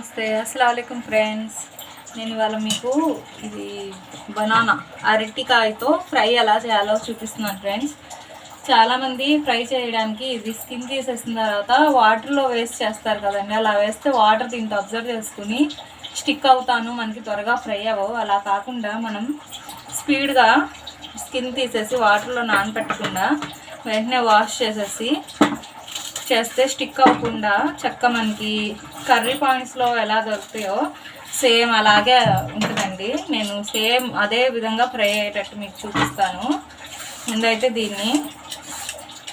నమస్తే అస్సలాముఅలైకుం ఫ్రెండ్స్. నేను ఇవాళ మీకు ఇది బనానా అరటికాయతో ఫ్రై ఎలా చేయాలో చూపిస్తున్నాను ఫ్రెండ్స్. చాలామంది ఫ్రై చేయడానికి ఇది స్కిన్ తీసేసిన తర్వాత వాటర్లో వేస్ట్ చేస్తారు కదండి. అలా వేస్తే వాటర్ దీంతో అబ్జర్వ్ చేసుకుని స్టిక్ అవుతాను, మనకి త్వరగా ఫ్రై అవ్వవు. అలా కాకుండా మనం స్పీడ్గా స్కిన్ తీసేసి వాటర్లో నానబెట్టకుండా వెంటనే వాష్ చేసేసి చేస్తే స్టిక్ అవ్వకుండా చక్కగా మనకి కర్రీ పాయింట్స్లో ఎలా దొరుకుతాయో సేమ్ అలాగే ఉంటుందండి. నేను సేమ్ అదే విధంగా ఫ్రై అయ్యేటట్టు మీకు చూపిస్తాను. ముందైతే దీన్ని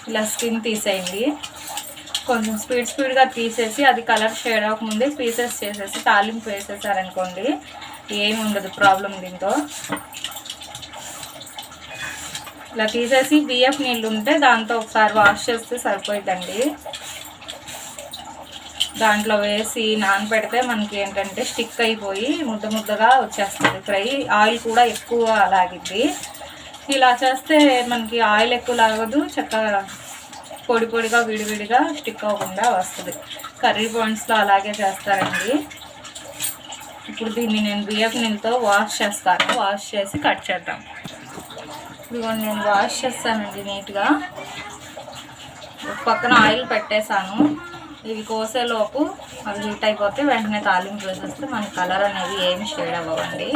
ఇలా స్కిన్ తీసేయండి. కొంచెం స్పీడ్గా తీసేసి అది కలర్ షేడ్ అవ్వకముందే పీసెస్ చేసేసి తాలింపు వేసేసారనుకోండి ఏమి ఉండదు ప్రాబ్లం దీంతో. ఇలా తీసేసి బియ్యపు నీళ్ళు ఉంటే దాంతో ఒకసారి వాష్ చేస్తే సరిపోతుందండి. దాంట్లో వేసి నానబెడితే మనకి ఏంటంటే స్టిక్ అయిపోయి ముద్దగా వచ్చేస్తుంది ఫ్రై. ఆయిల్ కూడా ఎక్కువ లాగిద్ది. ఇలా చేస్తే మనకి ఆయిల్ ఎక్కువ లాగదు, చక్కగా పొడిగా విడివిడిగా స్టిక్ అవ్వకుండా వస్తుంది. కర్రీ పాయింట్స్లో అలాగే చేస్తారండి. ఇప్పుడు దీన్ని నేను బియ్యపు నీళ్ళతో వాష్ చేస్తాను. వాష్ చేసి కట్ చేద్దాం. ఇదిగోండి నేను వాష్ చేస్తానండి నీట్గా. పక్కన ఆయిల్ పెట్టేశాను. ఇవి కోసేలోపు అవి హీట్ అయిపోతే వెంటనే తాలింపు వేసేస్తే మన కలర్ అనేది ఏమి షేడ్ అవ్వండి.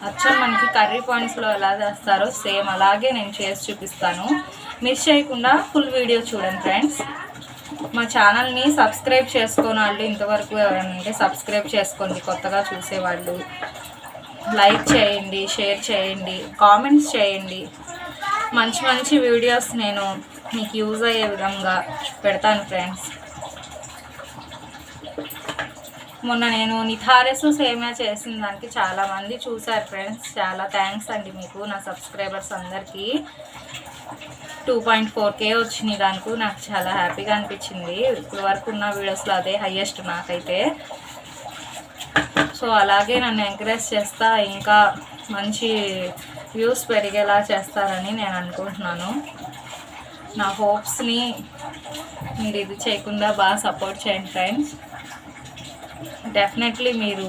అచ్చం మనకి కర్రీ పాయింట్స్లో ఎలా చేస్తారో సేమ్ అలాగే నేను చేసి చూపిస్తాను. మిస్ చేయకుండా ఫుల్ వీడియో చూడండి ఫ్రెండ్స్. మా ఛానల్ని సబ్స్క్రైబ్ చేసుకోని వాళ్ళు ఇంతవరకు ఎవరంటే సబ్స్క్రైబ్ చేసుకోండి. కొత్తగా చూసేవాళ్ళు లైక్ చేయండి, షేర్ చేయండి, కామెంట్స్ చేయండి. మంచి వీడియోస్ నేను మీకు యూజ్ అయ్యే విధంగా పెడతాను ఫ్రెండ్స్. మొన్న నేను నిథారెస్ సేమియా చేసిన దానికి చాలామంది చూశారు ఫ్రెండ్స్. చాలా థ్యాంక్స్ అండి మీకు, నా సబ్స్క్రైబర్స్ అందరికీ. 2.4K వచ్చినాయి. దానికి నాకు చాలా హ్యాపీగా అనిపించింది. ఇప్పుడు వరకు ఉన్న వీడియోస్లో అదే హయ్యెస్ట్ నాకైతే. సో అలాగే నన్ను ఎంకరేజ్ చేస్తా ఇంకా మంచి వ్యూస్ పెరిగేలా చేస్తారని నేను అనుకుంటున్నాను. నా హోప్స్ని మీరు ఇది చేయకుండా బాగా సపోర్ట్ చేయండి ఫ్రెండ్స్. డెఫినెట్లీ మీరు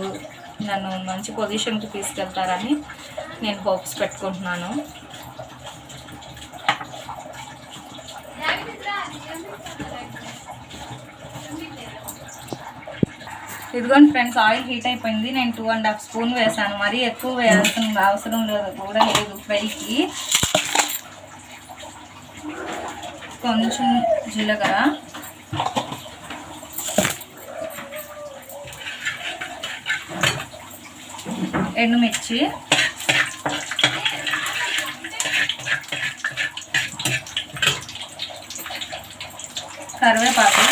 నన్ను మంచి పొజిషన్కి తీసుకెళ్తారని నేను హోప్స్ పెట్టుకుంటున్నాను. ఇదిగోండి ఫ్రెండ్స్, ఆయిల్ హీట్ అయిపోయింది. నేను 2.5 స్పూన్ వేసాను. మరీ ఎక్కువ వేయాల్సిన అవసరం కూడా లేదు ఫ్రైకి. కొంచెం జీలకర్ర, ఎండుమిర్చి, కరివేపాకు,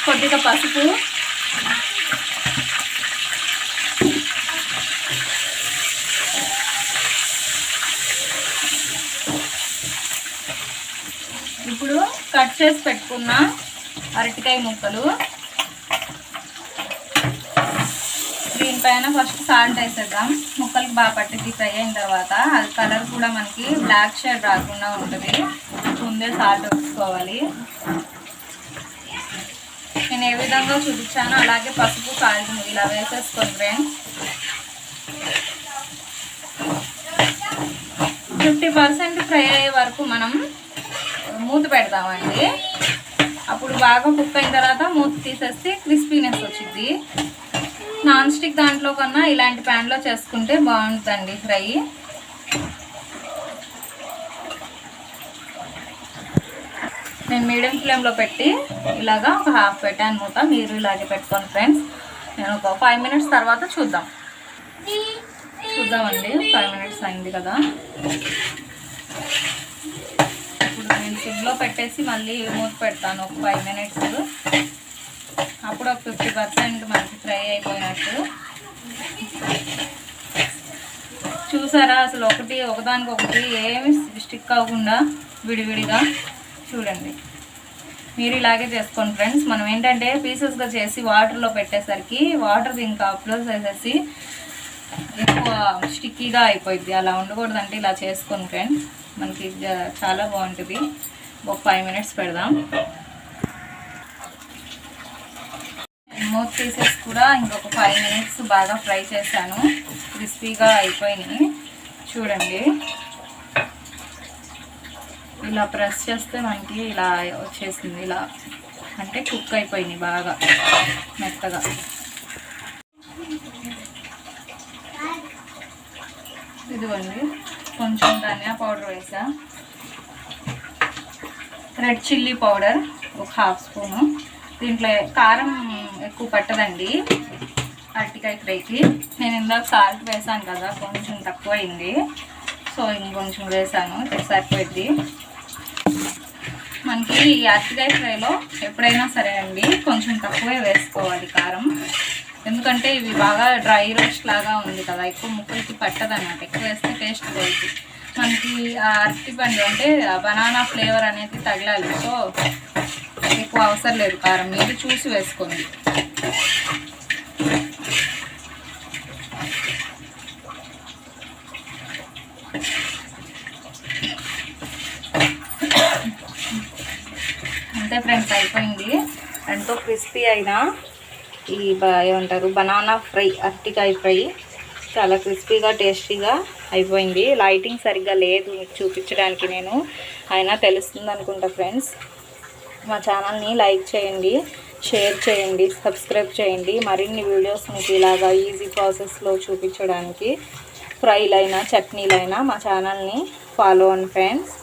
కొద్దిగా పసుపు, ఇప్పుడు కట్ చేసి పెట్టుకున్న అరటికాయ ముక్కలు దీనిపైన ఫస్ట్ సాల్ట్ వేసేద్దాం. ముక్కలకి బాగా పట్టింది ఫ్రై అయిన తర్వాత. అది కలర్ కూడా మనకి బ్లాక్ షేడ్ రాకుండా ఉంటుంది. ముందే సాల్ట్ వేసుకోవాలి. నేను ఏ విధంగా చూపించానో అలాగే పసుపు సాల్ట్ ఇలా వేసేసుకోండి ఫ్రెండ్స్. 50% ఫ్రై అయ్యే వరకు మనం మూత పెడదామండి. అప్పుడు బాగా కుక్ అయిన తర్వాత మూత తీసేస్తే క్రిస్పీనెస్ వచ్చింది. నాన్ స్టిక్ దాంట్లో కన్నా ఇలాంటి ప్యాన్లో చేసుకుంటే బాగుంటుందండి ఫ్రై. నేను మీడియం ఫ్లేమ్లో పెట్టి ఇలాగా ఒక హాఫ్ పెట్టాను మూత. మీరు ఇలాగే పెట్టుకోండి ఫ్రెండ్స్. నేను ఒక 5 మినిట్స్ తర్వాత చూద్దామండి. 5 మినిట్స్ అయింది కదా. ఇప్పుడు నేను సిమ్లో పెట్టేసి మళ్ళీ మూత పెడతాను ఒక 5 మినిట్స్. అప్పుడు ఒక 50% మనకి ఫ్రై అయిపోయినట్టు. చూసారా అసలు ఒకదానికొకటి ఏమి స్టిక్ అవ్వకుండా విడివిడిగా చూడండి. మీరు ఇలాగే చేసుకోండి ఫ్రెండ్స్. మనం ఏంటంటే పీసెస్గా చేసి వాటర్లో పెట్టేసరికి వాటర్ దీనికి అప్లోడ్ చేసేసి ఎక్కువ స్టిక్కీగా అయిపోయింది. అలా ఉండకూడదంటే ఇలా చేసుకోండి ఫ్రెండ్స్, మనకి చాలా బాగుంటుంది. ఒక 5 మినిట్స్ పెడదాం. మూత తీసేసి కూడా ఇంకొక 5 మినిట్స్ బాగా ఫ్రై చేశాను. క్రిస్పీగా అయిపోయినాయి చూడండి. ఇలా ప్రెస్ చేస్తే మనకి ఇలా వచ్చేసింది. ఇలా అంటే కుక్ అయిపోయినాయి బాగా మెత్తగా. ఇదిగోండి, కొంచెం ధనియా పౌడర్ వేసా, రెడ్ చిల్లీ పౌడర్ ఒక 1/2 స్పూను. దీంట్లో కారం ఎక్కువ పట్టదండి అరటికాయ ఫ్రైకి. నేను ఇందాక సాల్ట్ వేసాను కదా, కొంచెం తక్కువ అయింది, సో ఇంకొంచెం వేసాను, సరిపోయింది. మనకి ఈ అరటికాయ ఫ్రైలో ఎప్పుడైనా సరే అండి కొంచెం తక్కువే వేసుకోవాలి కారం. ఎందుకంటే ఇవి బాగా డ్రై రోస్ట్ లాగా ఉంది కదా, ఎక్కువ ముక్కలకి పట్టదు అన్నమాట. ఎక్కువ వేస్తే టేస్ట్ పోయింది. మనకి ఆ అరటిపండు అంటే బనానా ఫ్లేవర్ అనేది తగలాలి, సో ఎక్కువ అవసరం లేదు కారం, మీరు చూసి వేసుకోండి. అంతే ఫ్రెండ్స్, అయిపోయింది. ఎంతో క్రిస్పీ అయినా ఈ ఏమంటారు బనానా ఫ్రై, అరటికాయ ఫ్రై చాలా క్రిస్పీగా టేస్టీగా అయిపోయింది. లైటింగ్ సరిగ్గా లేదు మీకు చూపించడానికి, నేను అయినా తెలుస్తుంది అనుకుంటా ఫ్రెండ్స్. మా ఛానల్ని లైక్ చేయండి, షేర్ చేయండి, సబ్స్క్రైబ్ చేయండి. మరిన్ని వీడియోస్ మీకు ఇలాగా ఈజీ ప్రాసెస్లో చూపించడానికి, ఫ్రైలైనా చట్నీలైనా మా ఛానల్ని ఫాలో అవ్వండి ఫ్రెండ్స్.